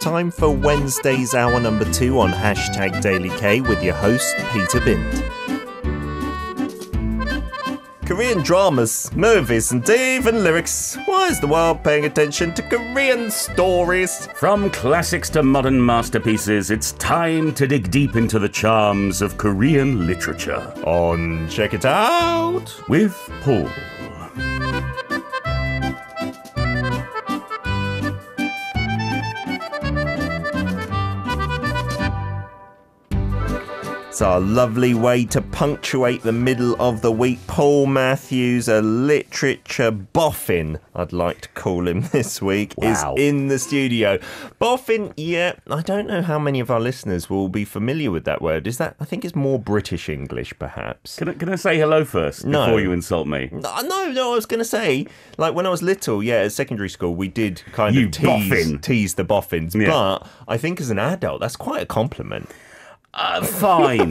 time for Wednesday's hour number 2 on hashtag Daily K with your host, Peter Bind. Korean dramas, movies, and even lyrics. Why is the world paying attention to Korean stories? From classics to modern masterpieces, it's time to dig deep into the charms of Korean literature. On Check It Out with Paul. It's our lovely way to punctuate the middle of the week. Paul Matthews, a literature boffin, I'd like to call him this week, is in the studio. Boffin, yeah, I don't know how many of our listeners will be familiar with that word. Is that, I think it's more British English, perhaps. Can I say hello first before you insult me? No, I was going to say, like when I was little, at secondary school, we did kind of tease the boffins. Yeah. But I think as an adult, that's quite a compliment. Fine.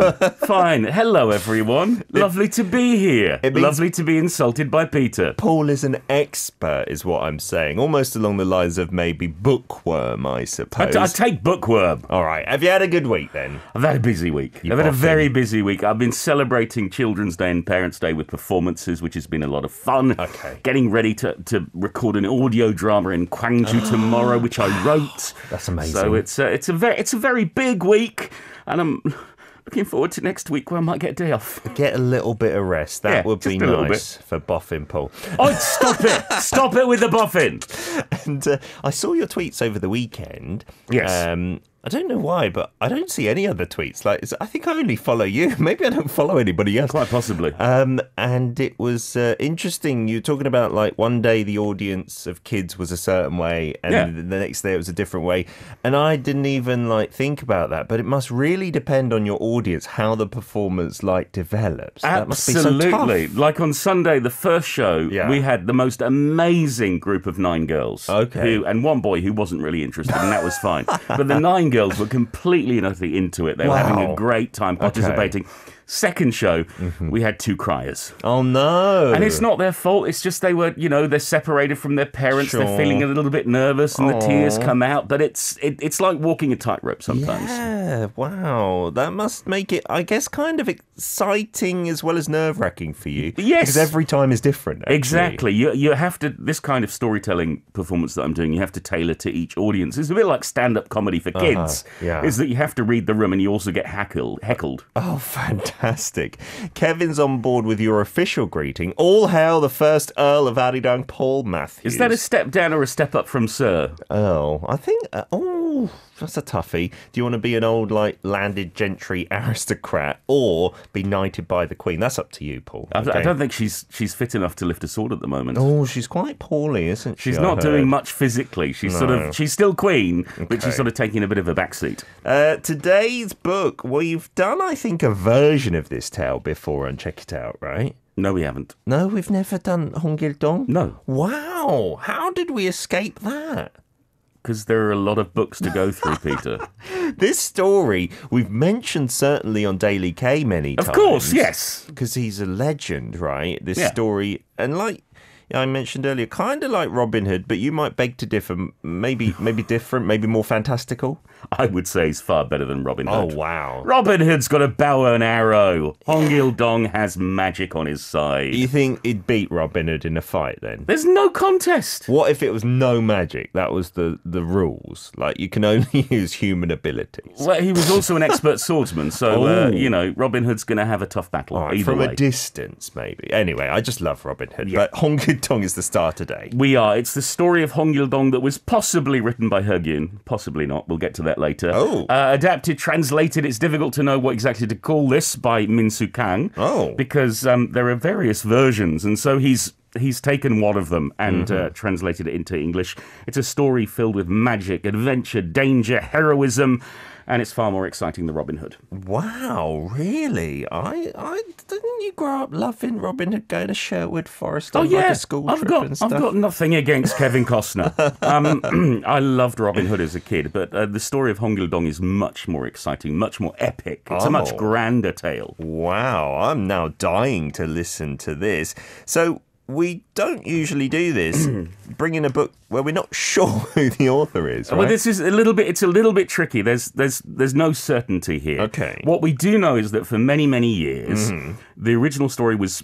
Hello, everyone. Lovely to be here. Lovely to be insulted by Peter. Paul is an expert, is what I'm saying. Almost along the lines of maybe bookworm, I suppose. I take bookworm. All right. Have you had a good week, then? I've had a busy week. I've had a very busy week. I've been celebrating Children's Day and Parents' Day with performances, which has been a lot of fun. Okay. Getting ready to record an audio drama in Gwangju tomorrow, which I wrote. That's amazing. So it's a very big week. And I'm looking forward to next week where I might get a day off. Get a little bit of rest. That would be nice for Boffin Paul. Oh, stop it. Stop it with the Boffin. And I saw your tweets over the weekend. Yes. I don't know why, but I don't see any other tweets. I think I only follow you. Maybe I don't follow anybody else. Quite possibly. And it was interesting. You were talking about one day the audience of kids was a certain way, and the next day it was a different way. And I didn't even think about that. But it must really depend on your audience how the performance develops. That must be so tough. Like on Sunday, the first show, we had the most amazing group of 9 girls. Okay. And one boy who wasn't really interested, and that was fine. But the 9 girls were completely and utterly into it. They were having a great time participating. Second show, we had 2 criers. Oh, no. And it's not their fault. It's just they were, they're separated from their parents. Sure. They're feeling a little bit nervous and the tears come out. But it's like walking a tightrope sometimes. Yeah, wow. That must make it, I guess, kind of exciting as well as nerve-wracking for you. Yes. Because every time is different, actually. Exactly. You have to, this kind of storytelling performance that I'm doing, you have to tailor to each audience. It's a bit like stand-up comedy for kids. Is that you have to read the room and you also get heckled. Oh, fantastic. Kevin's on board with your official greeting. All hail the first Earl of Arirang, Paul Matthews. Is that a step down or a step up from Sir? Oh, I think... that's a toughie. Do you want to be an old, landed gentry aristocrat or be knighted by the Queen? That's up to you, Paul. I don't think she's fit enough to lift a sword at the moment. Oh, she's quite poorly, isn't she? She's not doing much physically. She's she's still Queen, but she's sort of taking a bit of a backseat. Today's book, we've done, I think, a version of this tale before on Check It Out, right? No, we haven't. No, we've never done Hong Gil-dong? No. Wow. How did we escape that? Because there are a lot of books to go through, Peter. This story, we've mentioned certainly on Daily K many times. Of course, yes. Because he's a legend, right? This story, and I mentioned earlier, kind of like Robin Hood, but you might beg to differ. Maybe different, maybe more fantastical. I would say he's far better than Robin Hood. Oh, wow. Robin Hood's got a bow and arrow. Hong Gil-dong has magic on his side. You think he'd beat Robin Hood in a fight, then? There's no contest. What if it was no magic? That was the rules. You can only use human abilities. Well, he was also an expert swordsman, so, Robin Hood's going to have a tough battle. Right, from a distance, maybe. Anyway, I just love Robin Hood, but Hong Gil-dong is the star today. We are. It's the story of Hong Gil-dong that was possibly written by Heo Gyun. Possibly not. We'll get to that later. Oh. Adapted, translated. It's difficult to know what exactly to call this by Minsoo Kang. Oh. Because there are various versions, and so he's taken one of them and translated it into English. It's a story filled with magic, adventure, danger, heroism, and it's far more exciting than Robin Hood. Wow, really? I didn't you grow up loving Robin Hood, going to Sherwood Forest on a school trip and stuff? I've got nothing against Kevin Costner. I loved Robin Hood as a kid, but the story of Hong Gil-dong is much more exciting, much more epic. It's a much grander tale. Wow, I'm now dying to listen to this. So we don't usually do this, bringing a book Well, we're not sure who the author is, right? Well, this is it's a little bit tricky. There's no certainty here. Okay. What we do know is that for many, many years, the original story was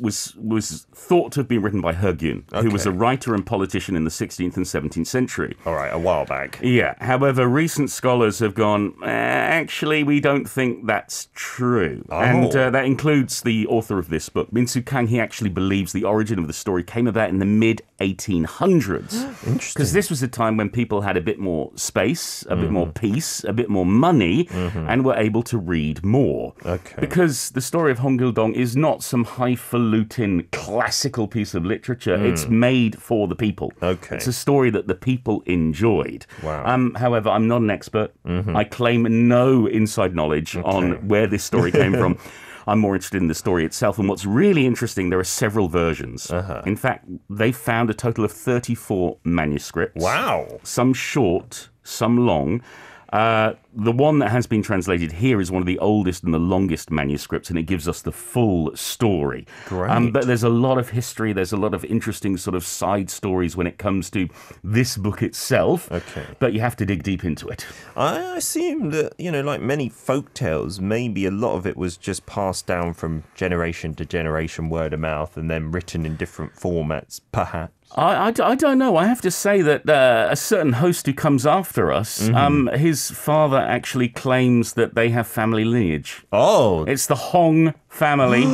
thought to have been written by Heo Gyun, who was a writer and politician in the 16th and 17th century. All right, a while back. Yeah. However, recent scholars have gone, actually, we don't think that's true. Oh. And that includes the author of this book, Minsoo Kang. He actually believes the origin of the story came about in the mid-1800s. Interesting. Because this was a time when people had a bit more space, a bit more peace, a bit more money, and were able to read more. Okay. Because the story of Hong Gil-dong is not some highfalutin classical piece of literature. It's made for the people. Okay. It's a story that the people enjoyed. Wow. However, I'm not an expert. I claim no inside knowledge on where this story came from. I'm more interested in the story itself. And what's really interesting, there are several versions. In fact, they found a total of 34 manuscripts. Wow. Some short, some long. The one that has been translated here is one of the oldest and the longest manuscripts, and it gives us the full story. Great. But there's a lot of history, there's a lot of interesting sort of side stories when it comes to this book itself. Okay. But you have to dig deep into it. I assume that, like many folk tales, maybe a lot of it was just passed down from generation to generation, word of mouth, and then written in different formats, perhaps. I don't know. I have to say that a certain host who comes after us, his father actually claims that they have family lineage. Oh. It's the Hong family.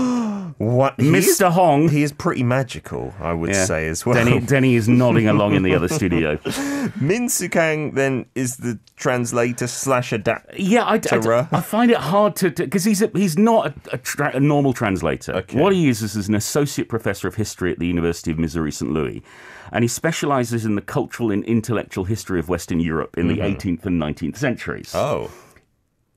What? Mr. Hong. He is pretty magical, I would say, as well. Denny is nodding along in the other studio. Minsoo Kang, then, is the translator / adapter. Yeah, I find it hard to because he's not a normal translator. Okay. What he is an associate professor of history at the University of Missouri St. Louis, and he specializes in the cultural and intellectual history of Western Europe in the 18th and 19th centuries. Oh.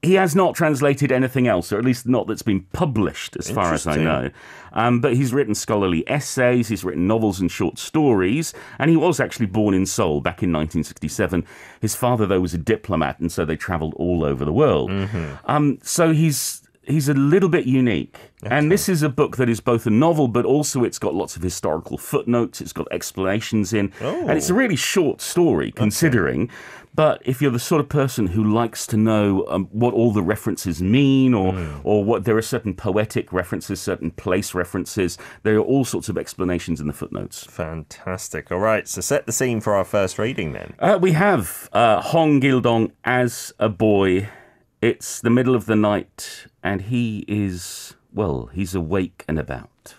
He has not translated anything else, or at least not that's been published, as far as I know. But he's written scholarly essays, he's written novels and short stories, and he was actually born in Seoul back in 1967. His father, though, was a diplomat, and so they traveled all over the world. So he's a little bit unique. Okay. And this is a book that is both a novel, but also it's got lots of historical footnotes, it's got explanations in, and it's a really short story, considering. Okay. But if you're the sort of person who likes to know what all the references mean, or what there are certain poetic references, certain place references, there are all sorts of explanations in the footnotes. Fantastic. All right, so set the scene for our first reading then. We have Hong Gil-dong as a boy. It's the middle of the night, and he is, well, he's awake and about.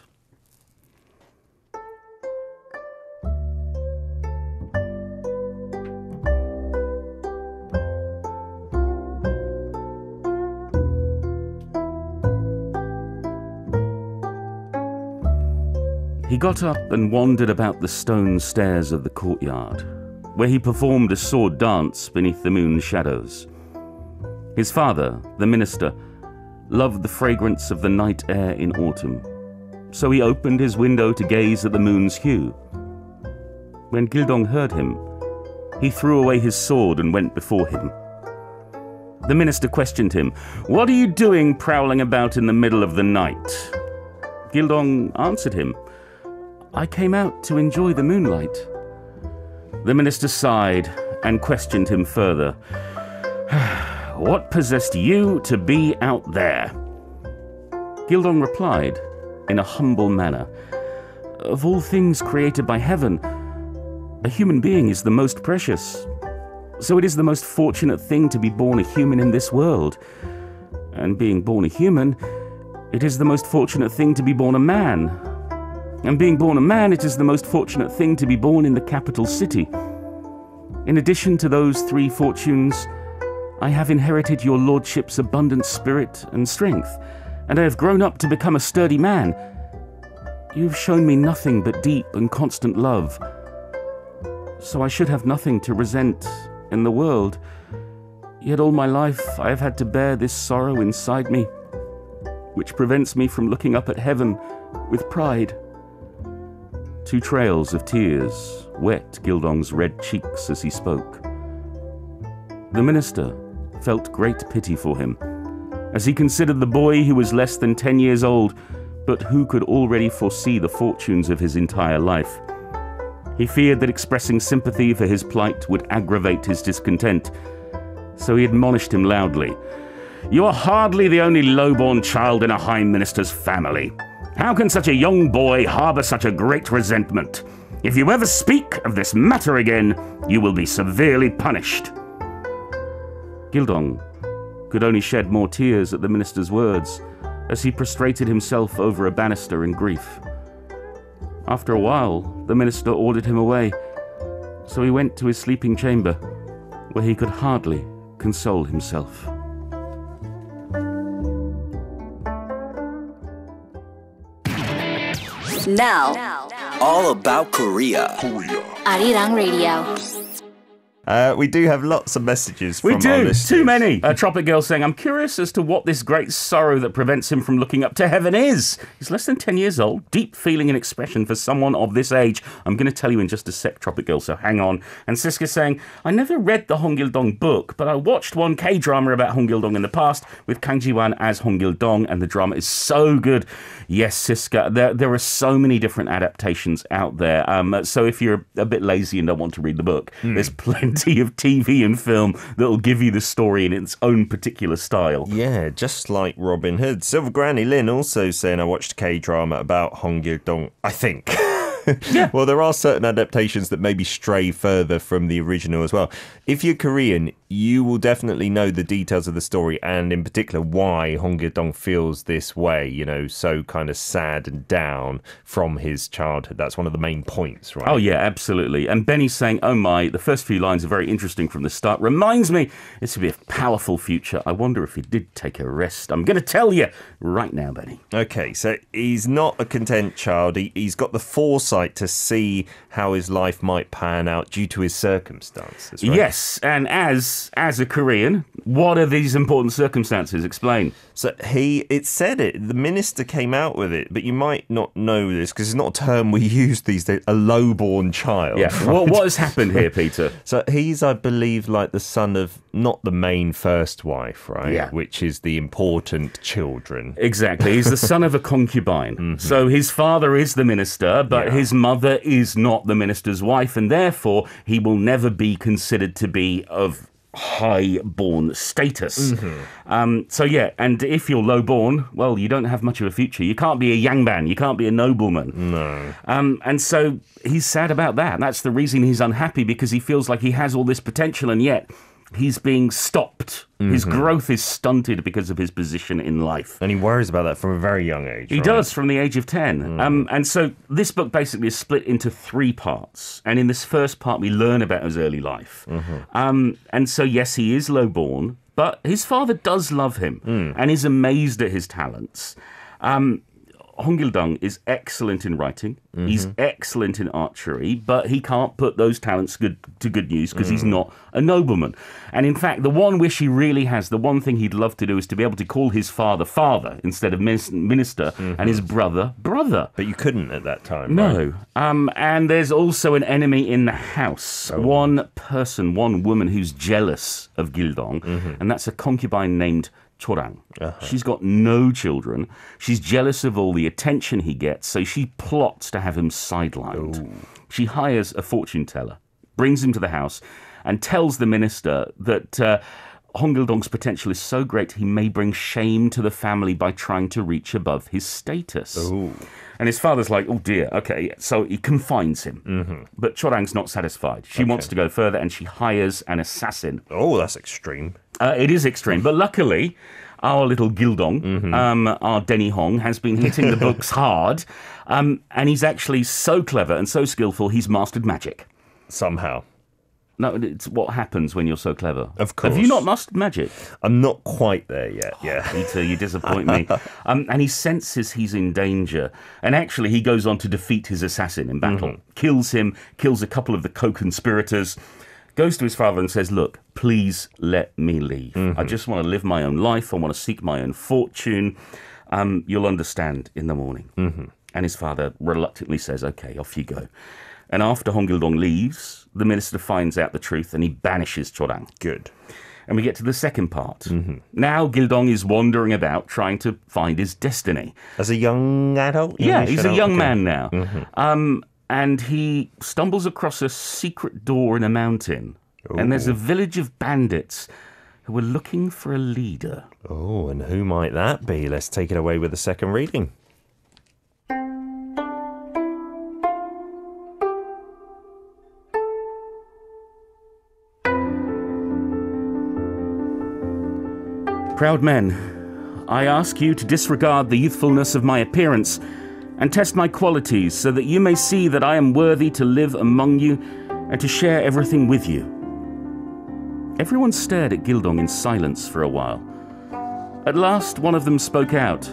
He got up and wandered about the stone stairs of the courtyard, where he performed a sword dance beneath the moon's shadows. His father, the minister, loved the fragrance of the night air in autumn, so he opened his window to gaze at the moon's hue. When Gil-dong heard him, he threw away his sword and went before him. The minister questioned him, "What are you doing prowling about in the middle of the night?" Gil-dong answered him, "I came out to enjoy the moonlight." The minister sighed and questioned him further. "What possessed you to be out there?" Gil-dong replied in a humble manner, "Of all things created by heaven, a human being is the most precious. So it is the most fortunate thing to be born a human in this world. And being born a human, it is the most fortunate thing to be born a man. And being born a man, it is the most fortunate thing to be born in the capital city. In addition to those three fortunes, I have inherited your lordship's abundant spirit and strength, and I have grown up to become a sturdy man. You have shown me nothing but deep and constant love, so I should have nothing to resent in the world. Yet all my life I have had to bear this sorrow inside me, which prevents me from looking up at heaven with pride." Two trails of tears wet Gil-dong's red cheeks as he spoke. The minister felt great pity for him, as he considered the boy who was less than 10 years old, but who could already foresee the fortunes of his entire life. He feared that expressing sympathy for his plight would aggravate his discontent. So he admonished him loudly. "You are hardly the only low-born child in a High Minister's family. How can such a young boy harbour such a great resentment? If you ever speak of this matter again, you will be severely punished." Gil-dong could only shed more tears at the minister's words as he prostrated himself over a banister in grief. After a while, the minister ordered him away, so he went to his sleeping chamber, where he could hardly console himself. Now, all about Korea. Arirang Radio. We do have lots of messages from We our do, listeners. too many. Tropic Girl saying, "I'm curious as to what this great sorrow that prevents him from looking up to heaven is. He's less than 10 years old, deep feeling and expression for someone of this age. I'm going to tell you in just a sec, Tropic Girl, so hang on." And Siska saying, "I never read the Hong Gil-dong book, but I watched one K-drama about Hong Gil-dong in the past with Kang Ji-wan as Hong Gil-dong, and the drama is so good." Yes, Siska, there are so many different adaptations out there. So if you're a bit lazy and don't want to read the book, there's plenty of TV and film that'll give you the story in its own particular style. Yeah, just like Robin Hood. Silver Granny Lynn also saying, "I watched a K-drama about Hong Gil-dong, I think." Yeah. Well, there are certain adaptations that maybe stray further from the original as well. If you're Korean, you will definitely know the details of the story, and in particular why Hong Gil-dong feels this way, you know, so kind of sad and down from his childhood. That's one of the main points, right? Oh, yeah, absolutely. And Benny's saying, "Oh my, the first few lines are very interesting from the start. Reminds me it's to be a powerful future. I wonder if he did take a rest. I'm going to tell you right now, Benny." Okay, so he's not a content child. He's got the foresight to see how his life might pan out due to his circumstances, right? Yes, and as a Korean, what are these important circumstances? Explain. So it said it, the minister came out with it, but you might not know this because it's not a term we use these days, a low-born child. Yeah. Right? What has happened here, Peter? So he's, I believe, like the son of not the main first wife, right? Yeah. Which is the important children. Exactly. He's the son of a concubine. So his father is the minister, but his mother is not the minister's wife, and therefore he will never be considered to be of high-born status. So yeah, and if you're low-born, well, you don't have much of a future. You can't be a yangban, you can't be a nobleman. No. And so he's sad about that. That's the reason he's unhappy, because he feels like he has all this potential, and yet he's being stopped. His growth is stunted because of his position in life. And he worries about that from a very young age. He does, from the age of 10. And so this book basically is split into 3 parts. And in this first part, we learn about his early life. And so, yes, he is low-born, but his father does love him and is amazed at his talents. Hong Gil-dong is excellent in writing. He's excellent in archery, but he can't put those talents to good use because he's not a nobleman. And in fact, the one wish he really has, the one thing he'd love to do is to be able to call his father father instead of minister, and his brother brother. But you couldn't at that time, No. right? And there's also an enemy in the house. One person, one woman who's jealous of Gil-dong, and that's a concubine named Chorang. She's got no children. She's jealous of all the attention he gets, so she plots to have him sidelined. She hires a fortune teller, brings him to the house, and tells the minister that Hong Gil-dong's potential is so great he may bring shame to the family by trying to reach above his status. And his father's like, "Oh dear, okay." So he confines him. But Chorang's not satisfied. She wants to go further, and she hires an assassin. Oh, that's extreme. It is extreme, but luckily, our little Gil-dong, our Denny Hong, has been hitting the books hard, and he's actually so clever and so skillful, he's mastered magic. Somehow. No, it's what happens when you're so clever. Of course. Have you not mastered magic? I'm not quite there yet, yeah. Peter, you disappoint me. And he senses he's in danger. And actually, he goes on to defeat his assassin in battle. Kills him, kills a couple of the co-conspirators, goes to his father and says, "Look, please let me leave. I just want to live my own life. I want to seek my own fortune. You'll understand in the morning." And his father reluctantly says, "Okay, off you go." And after Hong Gil-dong leaves, the minister finds out the truth and he banishes Chorang. Good. And we get to the second part. Now Gil-dong is wandering about trying to find his destiny. As a young adult? Yeah, he's a young man now. and he stumbles across a secret door in a mountain. And there's a village of bandits who are looking for a leader. Oh, and who might that be? Let's take it away with the second reading. Proud men, I ask you to disregard the youthfulness of my appearance and test my qualities so that you may see that I am worthy to live among you and to share everything with you. Everyone stared at Gil-dong in silence for a while. At last, one of them spoke out.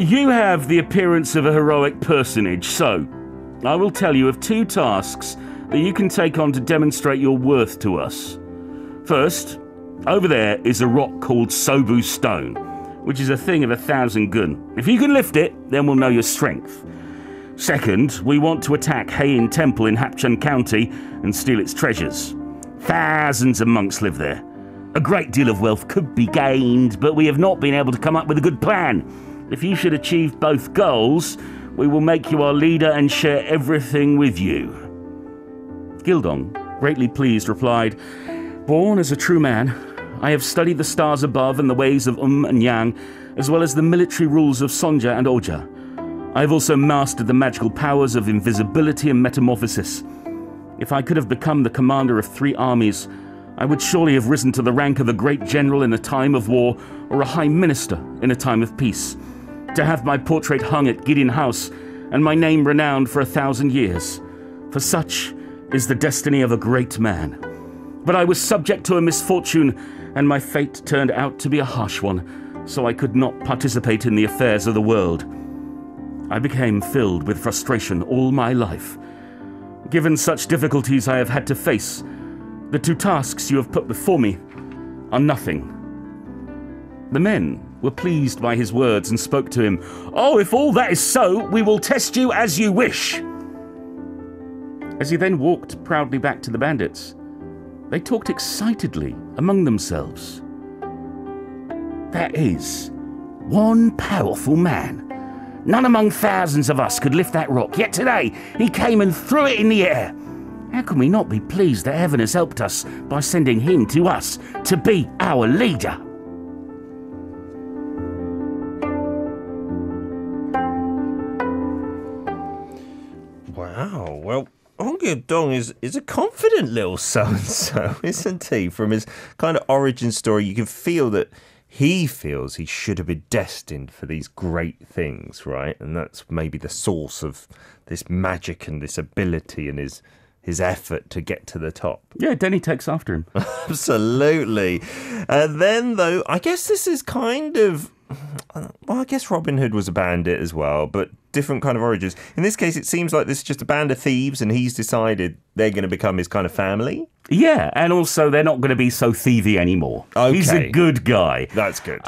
You have the appearance of a heroic personage, so I will tell you of 2 tasks that you can take on to demonstrate your worth to us. First, over there is a rock called Sobu Stone, which is a thing of 1,000 gun. If you can lift it, then we'll know your strength. Second, we want to attack Haein Temple in Hapcheon County and steal its treasures. Thousands of monks live there. A great deal of wealth could be gained, but we have not been able to come up with a good plan. If you should achieve both goals, we will make you our leader and share everything with you. Gil-dong, greatly pleased, replied, Born as a true man, I have studied the stars above and the ways of and Yang, as well as the military rules of Sonja and Oja. I have also mastered the magical powers of invisibility and metamorphosis. If I could have become the commander of 3 armies, I would surely have risen to the rank of a great general in a time of war or a high minister in a time of peace. To have my portrait hung at Gideon House and my name renowned for 1,000 years. For such is the destiny of a great man. But I was subject to a misfortune, and my fate turned out to be a harsh one, so I could not participate in the affairs of the world. I became filled with frustration all my life. Given such difficulties I have had to face, the 2 tasks you have put before me are nothing. The men were pleased by his words and spoke to him. Oh, if all that is so, we will test you as you wish. As he then walked proudly back to the bandits, they talked excitedly among themselves. That is one powerful man. None among thousands of us could lift that rock, yet today he came and threw it in the air. How can we not be pleased that heaven has helped us by sending him to us to be our leader? Wow, well, Hong Gil-dong is a confident little so-and-so, isn't he? From his kind of origin story, you can feel that he feels he should have been destined for these great things, right? And that's maybe the source of this magic and this ability and his effort to get to the top. Yeah, Denny takes after him. Absolutely. Then, though, I guess this is kind of... Well, I guess Robin Hood was a bandit as well, but different kind of origins. In this case, it seems like this is just a band of thieves and he's decided they're going to become his kind of family. Yeah, and also they're not going to be so thievy anymore. Okay. He's a good guy. That's good.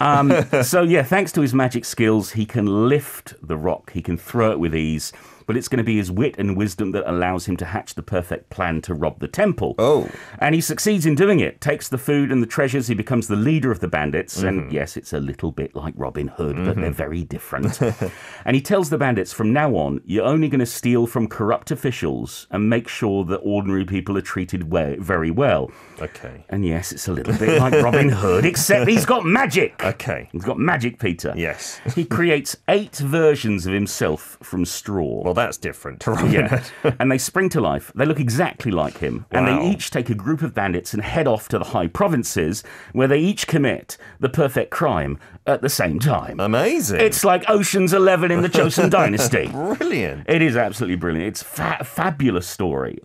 So, yeah, thanks to his magic skills, he can lift the rock. He can throw it with ease. But it's going to be his wit and wisdom that allows him to hatch the perfect plan to rob the temple. Oh. And he succeeds in doing it. Takes the food and the treasures. He becomes the leader of the bandits. Mm-hmm. And yes, it's a little bit like Robin Hood, but they're very different. And he tells the bandits, from now on, you're only going to steal from corrupt officials and make sure that ordinary people are treated very well. Okay. And yes, it's a little bit like Robin Hood, except he's got magic. Okay. He's got magic, Peter. Yes. He creates 8 versions of himself from straw. Well, that's different to Robin Hood. And they spring to life. They look exactly like him. Wow. And they each take a group of bandits and head off to the high provinces where they each commit the perfect crime at the same time. Amazing. It's like Ocean's 11 in the Joseon Dynasty. Brilliant. It is absolutely brilliant. It's a fabulous story.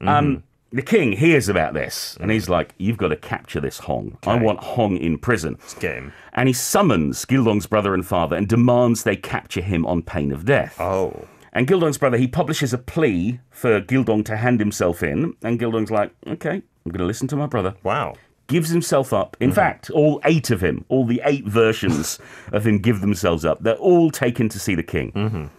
The king hears about this, and he's like, you've got to capture this Hong. Okay. I want Hong in prison. Let's get him. And he summons Gil-dong's brother and father and demands they capture him on pain of death. Oh. And Gil-dong's brother, he publishes a plea for Gil-dong to hand himself in, and Gil-dong's like, okay, I'm going to listen to my brother. Wow. Gives himself up. In fact, all 8 of him, all the 8 versions of him give themselves up. They're all taken to see the king.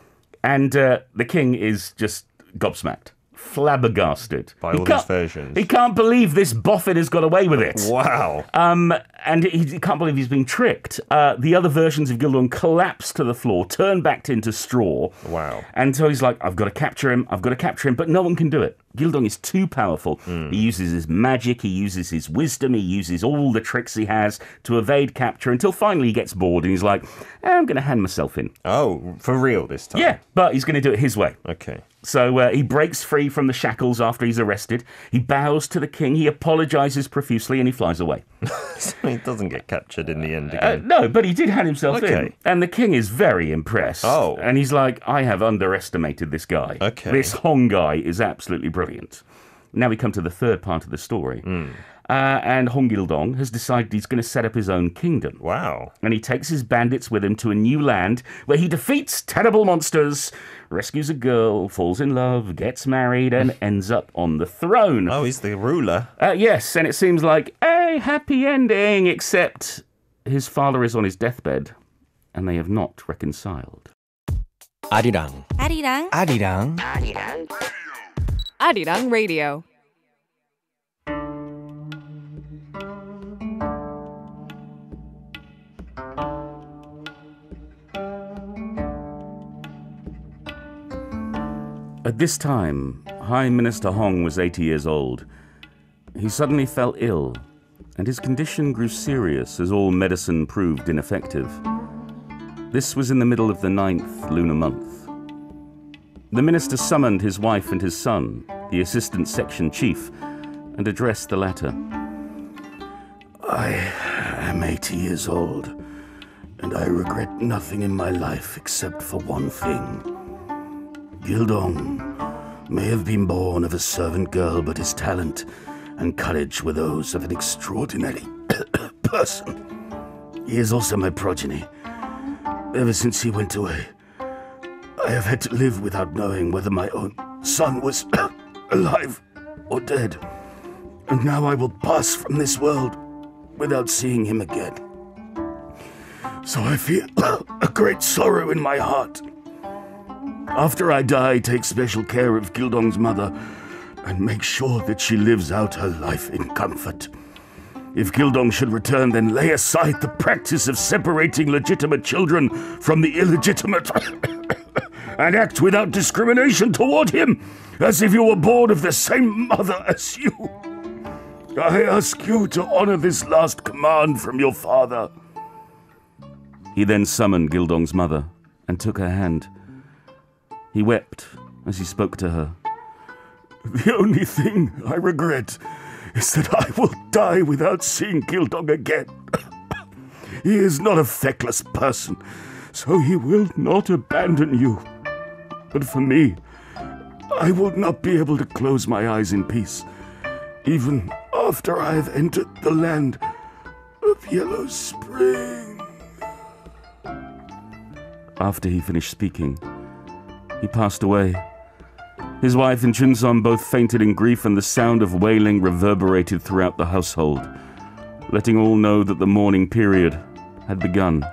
And the king is just gobsmacked. Flabbergasted by all these versions. He can't believe this boffin has got away with it. Wow. And he can't believe he's been tricked. The other versions of Gil-dong collapse to the floor, turn back into straw. Wow. And so he's like, I've got to capture him, but no one can do it. Gil-dong is too powerful. He uses his magic, he uses his wisdom, he uses all the tricks he has to evade capture until finally he gets bored and he's like, I'm going to hand myself in. Oh, for real this time? Yeah, but he's going to do it his way. Okay. So he breaks free from the shackles after he's arrested. He bows to the king. He apologizes profusely and he flies away. So he doesn't get captured in the end again. No, but he did hand himself in. And the king is very impressed. Oh. And he's like, I have underestimated this guy. Okay. This Hong guy is absolutely brilliant. Now we come to the third part of the story. And Hong Gil-dong has decided he's going to set up his own kingdom. Wow. And he takes his bandits with him to a new land where he defeats terrible monsters, rescues a girl, falls in love, gets married, and ends up on the throne. Oh, he's the ruler. Yes, and it seems like a happy ending, except his father is on his deathbed, and they have not reconciled. Arirang. Arirang. Arirang. Arirang Radio. At this time, High Minister Hong was 80 years old. He suddenly fell ill, and his condition grew serious as all medicine proved ineffective. This was in the middle of the 9th lunar month. The minister summoned his wife and his son, the assistant section chief, and addressed the latter. I am 80 years old, and I regret nothing in my life except for one thing. Gil-dong may have been born of a servant girl, but his talent and courage were those of an extraordinary person. He is also my progeny. Ever since he went away, I have had to live without knowing whether my own son was alive or dead. And now I will pass from this world without seeing him again. So I feel a great sorrow in my heart. After I die, take special care of Gil-dong's mother and make sure that she lives out her life in comfort. If Gil-dong should return, then lay aside the practice of separating legitimate children from the illegitimate and act without discrimination toward him, as if you were born of the same mother as you. I ask you to honor this last command from your father. He then summoned Gil-dong's mother and took her hand. He wept as he spoke to her. The only thing I regret is that I will die without seeing Gil-dong again. He is not a feckless person, so he will not abandon you. But for me, I will not be able to close my eyes in peace, even after I have entered the land of Yellow Spring. After he finished speaking, he passed away. His wife and Chunson both fainted in grief, and the sound of wailing reverberated throughout the household, letting all know that the mourning period had begun.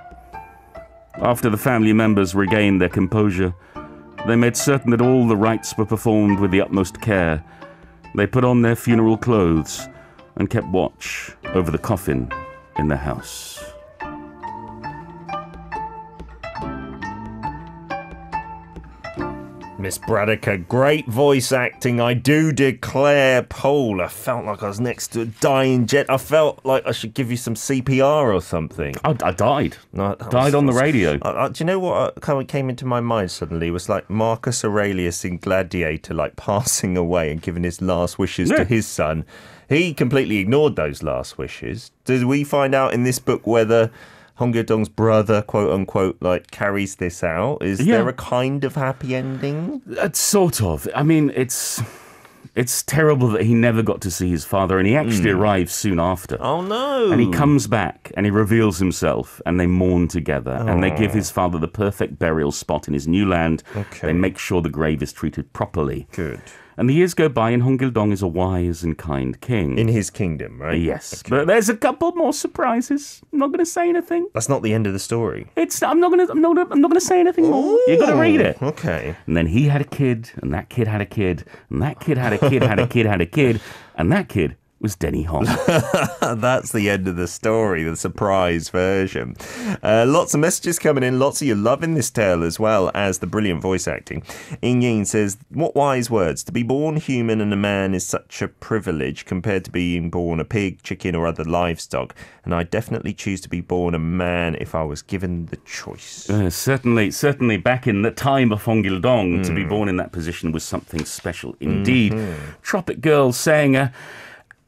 After the family members regained their composure, they made certain that all the rites were performed with the utmost care. They put on their funeral clothes and kept watch over the coffin in the house. Miss Braddocker, great voice acting, I do declare. Paul, I felt like I was next to a dying jet. I felt like I should give you some CPR or something. I died. No, Died on the radio. Do you know what came into my mind suddenly? It was like Marcus Aurelius in Gladiator, like passing away and giving his last wishes to his son. He completely ignored those last wishes. Did we find out in this book whether Hong Gil-dong's brother, quote unquote, like carries this out? Is there a kind of happy ending? Sort of. I mean, it's terrible that he never got to see his father, and he actually arrives soon after. Oh no! And he comes back and he reveals himself, and they mourn together, and they give his father the perfect burial spot in his new land. Okay. They make sure the grave is treated properly. Good. And the years go by, and Hong Gil-dong is a wise and kind king. In his kingdom, right? Yes. Okay. But there's a couple more surprises. I'm not going to say anything. That's not the end of the story. I'm not going to say anything more. You got to read it. Okay. And then he had a kid, and that kid had a kid, and that kid had a kid, had a kid, had a kid, and that kid was Denny Hong. That's the end of the story, the surprise version. Lots of messages coming in, lots of you loving this tale as well as the brilliant voice acting. Ing Yin says, what wise words. To be born human and a man is such a privilege compared to being born a pig, chicken or other livestock. And I definitely choose to be born a man if I was given the choice. Certainly back in the time of Hong Gil-dong, to be born in that position was something special indeed. Tropic Girl saying...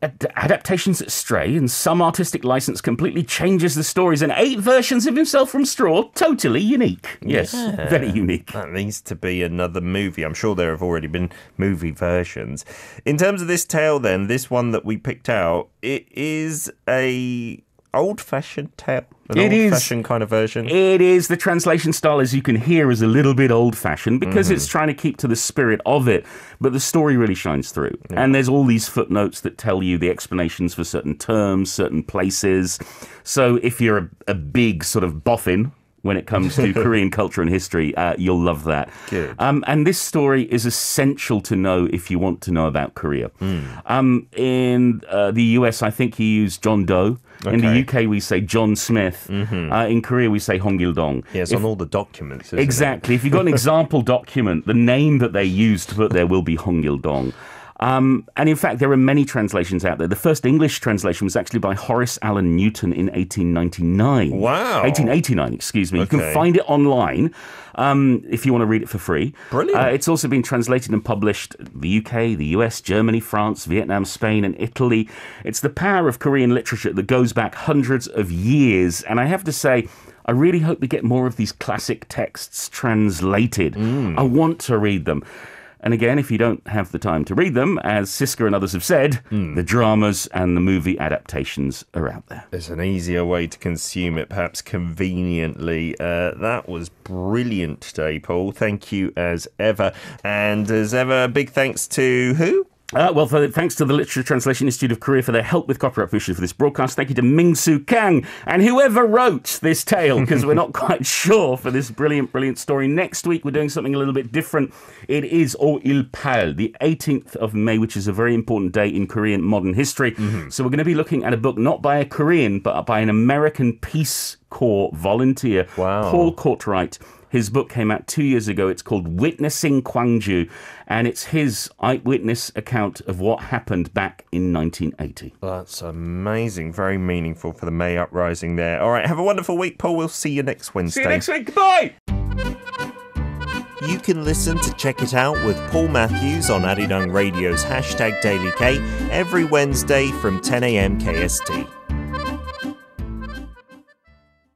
adaptations that stray and some artistic license completely changes the stories and 8 versions of himself from straw, totally unique. Yes, very unique. That needs to be another movie. I'm sure there have already been movie versions. In terms of this tale then, this one that we picked out, it is a old-fashioned tale. An old-fashioned kind of version. It is. The translation style, as you can hear, is a little bit old-fashioned because it's trying to keep to the spirit of it, but the story really shines through. Yeah. And there's all these footnotes that tell you the explanations for certain terms, certain places. So if you're a big sort of boffin when it comes to Korean culture and history, you'll love that. Good. And this story is essential to know if you want to know about Korea. In the US, I think he used John Doe. Okay. In the UK, we say John Smith. In Korea, we say Hong Gil-dong. Yes, on all the documents, isn't exactly. If you've got an example document, the name that they use to put there will be Hong Gil-dong. And in fact, there are many translations out there. The first English translation was actually by Horace Allen Newton in 1899. Wow. 1889, excuse me. Okay. You can find it online if you want to read it for free. Brilliant. It's also been translated and published the UK, the US, Germany, France, Vietnam, Spain, and Italy. It's the power of Korean literature that goes back hundreds of years. And I have to say, I really hope we get more of these classic texts translated. I want to read them. And again, if you don't have the time to read them, as Siska and others have said, the dramas and the movie adaptations are out there. There's an easier way to consume it, perhaps conveniently. That was brilliant today, Paul. Thank you as ever. And as ever, big thanks to who? Thanks to the Literature Translation Institute of Korea for their help with copyright provision for this broadcast. Thank you to Minsoo, Kang, and whoever wrote this tale, because we're not quite sure for this brilliant, brilliant story. Next week, we're doing something a little bit different. It is O Il Pal, the 18th of May, which is a very important day in Korean modern history. So we're going to be looking at a book not by a Korean, but by an American Peace Corps volunteer, Paul Courtwright. His book came out 2 years ago. It's called Witnessing Gwangju, and it's his eyewitness account of what happened back in 1980. That's amazing. Very meaningful for the May uprising there. All right, have a wonderful week, Paul. We'll see you next Wednesday. See you next week. Goodbye. You can listen to Check It Out with Paul Matthews on Arirang Radio's #DailyK every Wednesday from 10 a.m. KST.